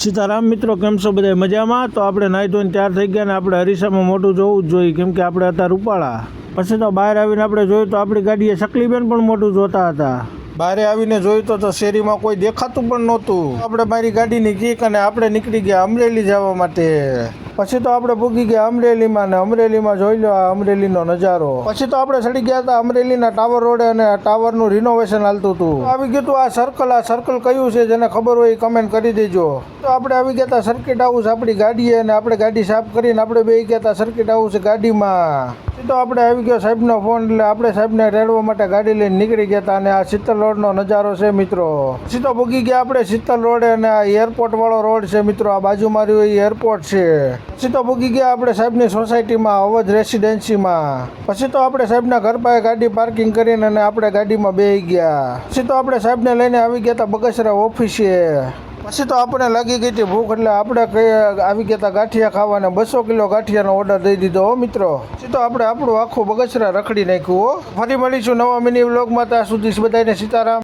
સીતારામ મિત્રો, કેમ છો બધા મજામાં? તો આપણે નાહી ધોઈને તૈયાર થઈ ગયા ને આપણે અરીસામાં મોટું જોવું જ જોઈએ, કેમ કે આપણે હતા રૂપાળા. પછી તો બહાર આવીને આપણે જોયું તો આપણી ગાડીએ સકલીબેન પણ મોટું જોતા હતા. બહારે આવીને જોયું તો શેરીમાં કોઈ દેખાતું પણ નહોતું. આપણે મારી ગાડીની કીક અને આપણે નીકળી ગયા અમરેલી જવા માટે. પછી તો આપણે પૂગી ગયા અમરેલીમાં ને અમરેલીમાં જોઈ લો આ અમરેલીનો નજારો. પછી તો આપણે ચડી ગયા હતા અમરેલીના ટાવર રોડે અને ટાવરનું રિનોવેશન હાલતું હતું. આવી ગયું હતું આ સર્કલ કયું છે જેને ખબર હોય એ કમેન્ટ કરી દેજો. તો આપણે આવી ગયા હતા સર્કિટ હાઉસ આપણી ગાડીએ અને આપણે ગાડી સાફ કરીને આપણે બે ગયા હતા સર્કિટ હાઉસ ગાડીમાં. તો આપણે આવી ગયો સાહેબનો ફોન એટલે આપણે સાહેબને રેડવા માટે ગાડી લઈને નીકળી ગયા હતા અને આ શીતલ રોડનો નજારો છે મિત્રો. પછી તો ભૂગી ગયા આપણે શીતલ રોડે અને આ એરપોર્ટ વાળો રોડ છે મિત્રો. આ બાજુમાં રહ્યું એ એરપોર્ટ છે. પછી તો ભૂગી ગયા આપણે સાહેબની સોસાયટીમાં અવધ રેસિડેન્સીમાં. પછી તો આપણે સાહેબના ઘર પાસે ગાડી પાર્કિંગ કરીને અને આપણે ગાડીમાં બેસી ગયા. પછી તો આપણે સાહેબને લઈને આવી ગયા હતા બગસરા ઓફિસે. પછી તો આપણને લાગી ગઈ હતી ભૂખ એટલે આપણે આવી ગયા હતા ગાંઠિયા ખાવાને 200 કિલો ગાંઠિયાનો ઓર્ડર દઈ દીધો હો મિત્રો. પછી તો આપણે આપણું આખું બગસરા રખડી નાખ્યું હો. ફરી મળીશું નવા મિની વ્લોગમાં. ત્યાં સુધી બધાને સીતારામ.